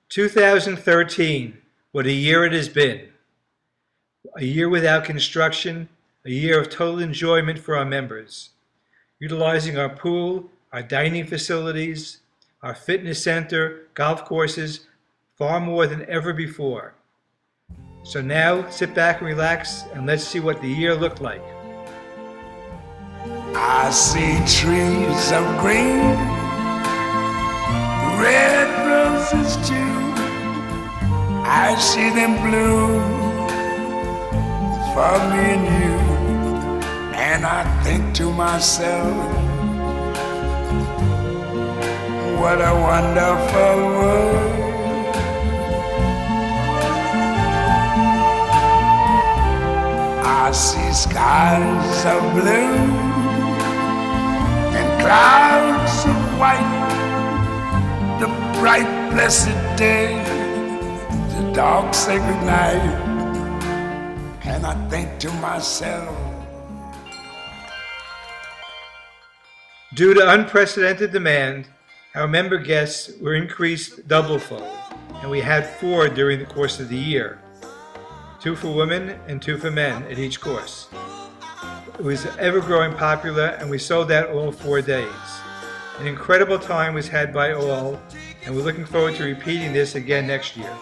2013, what a year it has been. A year without construction, a year of total enjoyment for our members. Utilizing our pool, our dining facilities, our fitness center, golf courses, far more than ever before. So now, sit back and relax, and let's see what the year looked like. I see trees of green, red roses too. I see them bloom for me and you. And I think to myself, what a wonderful world. I see skies of blue and clouds of white, the bright blessed day, the dark sacred night. And I think to myself, due to unprecedented demand, our member guests were increased doublefold, and we had 4 during the course of the year. 2 for women and 2 for men at each course. It was ever growing popular, and we sold out all 4 days. An incredible time was had by all, and we're looking forward to repeating this again next year.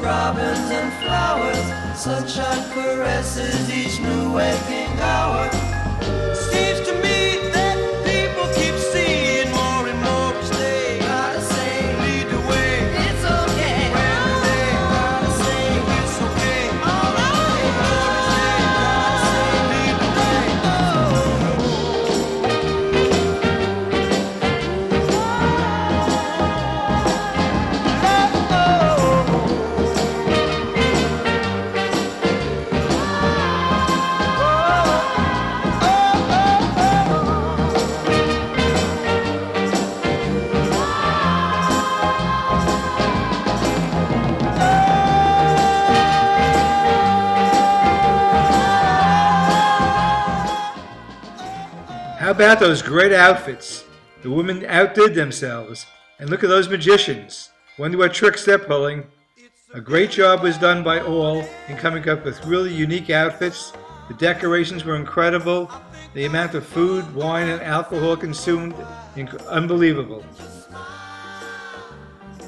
Robins and flowers, sunshine caresses each new waking hour. Seems to me that people keep seeing more and more each day. Gotta say, lead the way. It's okay. Brand new day. Gotta say, it's okay. All right. Gotta say, lead the way. How about those great outfits? The women outdid themselves. And look at those magicians. Wonder what tricks they're pulling. A great job was done by all in coming up with really unique outfits. The decorations were incredible. The amount of food, wine, and alcohol consumed, unbelievable.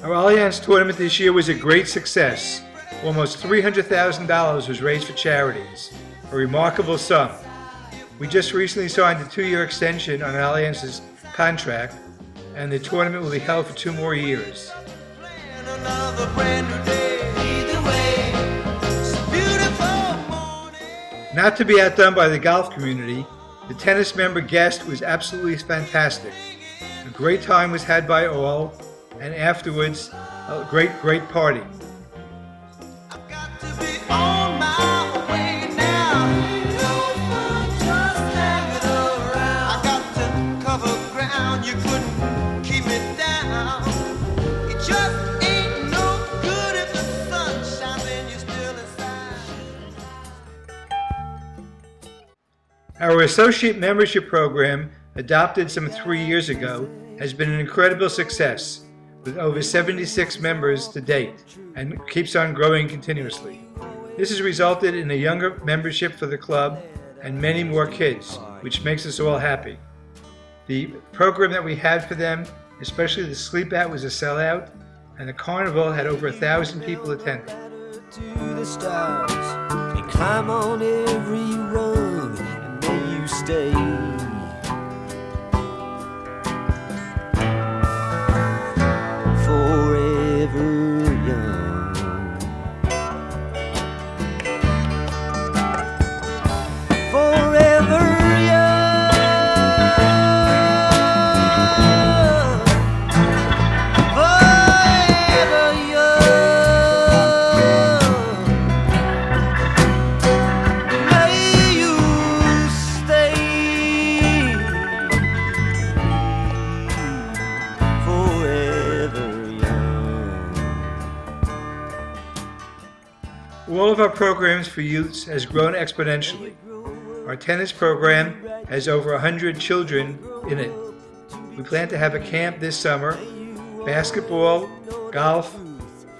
Our Allianz tournament this year was a great success. Almost $300,000 was raised for charities, a remarkable sum. We just recently signed a 2-year extension on Allianz's contract, and the tournament will be held for 2 more years. Not to be outdone by the golf community, the tennis member guest was absolutely fantastic. A great time was had by all, and afterwards, a great party. Our associate membership program, adopted some 3 years ago, has been an incredible success, with over 76 members to date, and keeps on growing continuously. This has resulted in a younger membership for the club and many more kids, which makes us all happy. The program that we had for them, especially the Sleep Out, was a sellout, and the carnival had over 1,000 people attending. To the stars, and climb on every rung, and may you stay. Forever young. Forever young. Forever young. May you stay. Forever young. All of our programs for youths has grown exponentially. Our tennis program has over 100 children in it. We plan to have a camp this summer, basketball, golf,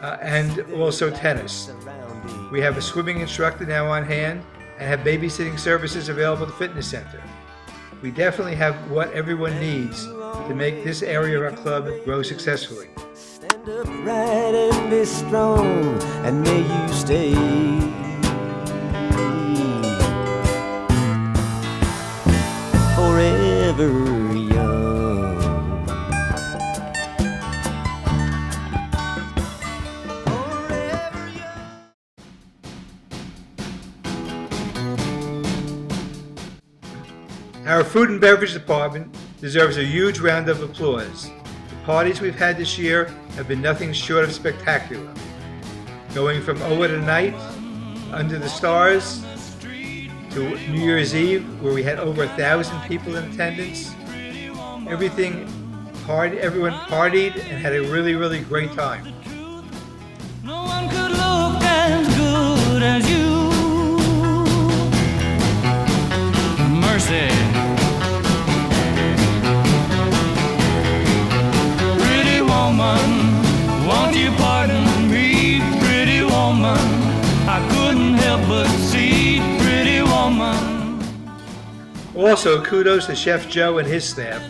and also tennis. We have a swimming instructor now on hand and have babysitting services available at the fitness center. We definitely have what everyone needs to make this area of our club grow successfully. Stand upright and be strong, and may you stay. Forever young. Forever young. Our food and beverage department deserves a huge round of applause. The parties we've had this year have been nothing short of spectacular. Going from Over Night, Under the Stars, to New Year's Eve, where we had over 1,000 people in attendance. Everyone partied and had a really, really great time. No one could look as good as you. Mercy. Pretty woman, won't you pardon me? Pretty woman, I couldn't help but see. Pretty woman. Also, kudos to Chef Joe and his staff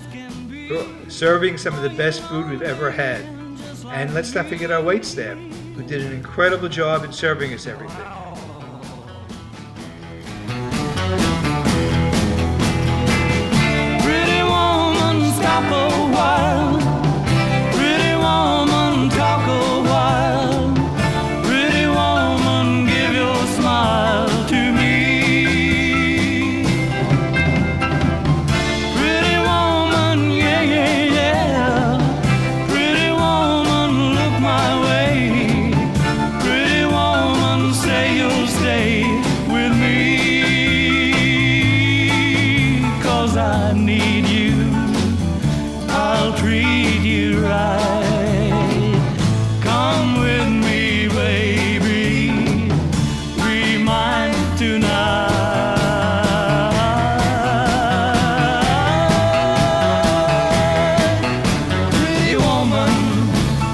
for serving some of the best food we've ever had. And let's not forget our waitstaff, who did an incredible job in serving us everything. Pretty woman, stop a while. Pretty woman, talk a while. Pretty woman, give your smile to me. Pretty woman, yeah, yeah, yeah. Pretty woman, look my way. Pretty woman, say you'll stay with me. 'Cause I need you, I'll treat you right. Come with me, baby, be mine tonight. Pretty woman,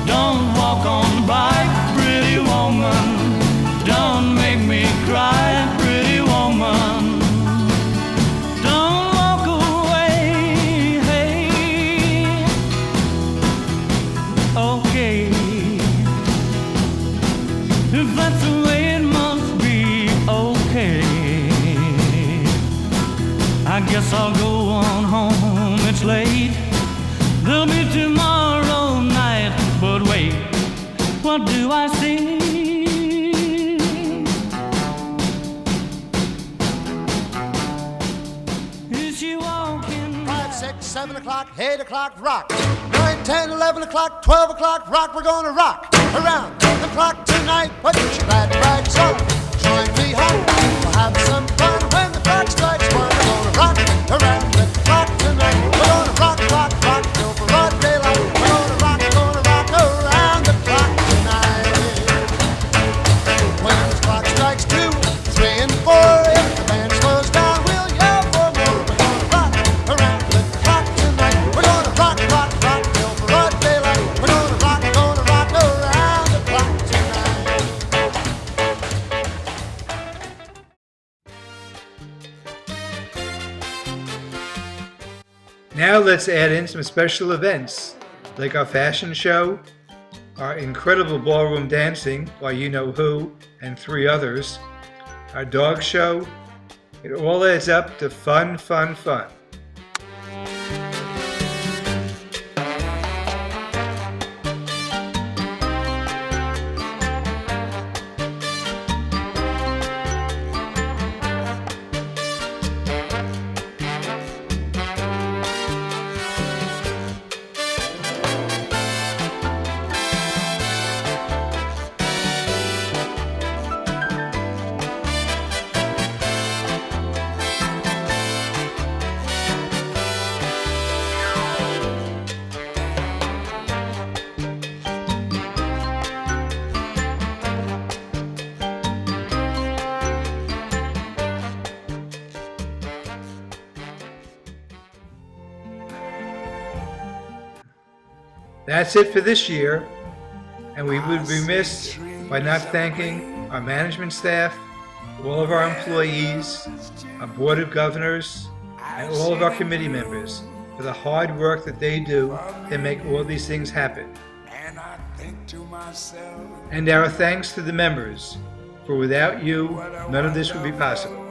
don't walk on by. Pretty woman, don't make me cry. Pretty woman, don't walk away. Hey, okay. If that's the way it must be, okay. I guess I'll go on home, it's late. There'll be tomorrow night, but wait, what do I see? Is she walking? 5, 6, 7 o'clock, 8 o'clock, rock. 9, 10, 11 o'clock, 12 o'clock, rock. We're gonna rock around the clock tonight. Put your glad rags on, join me home. We'll have some fun when the clock strikes 1. We're gonna rock around the clock tonight. We're gonna rock, rock, rock till broad daylight. We're gonna rock around the clock tonight. When the clock strikes 2, 3, and 4, if the band slows down, we'll yell for more. We're gonna rock around the clock tonight. We're gonna rock, rock, rock till broad daylight. We're gonna rock around the clock tonight. Now let's add in some special events, like our fashion show, our incredible ballroom dancing by You Know Who and 3 others, our dog show. It all adds up to fun, fun, fun. That's it for this year, and we would be remiss by not thanking our management staff, all of our employees, our board of governors, and all of our committee members for the hard work that they do to make all these things happen. And I think to myself, And our thanks to the members, for without you, none of this would be possible.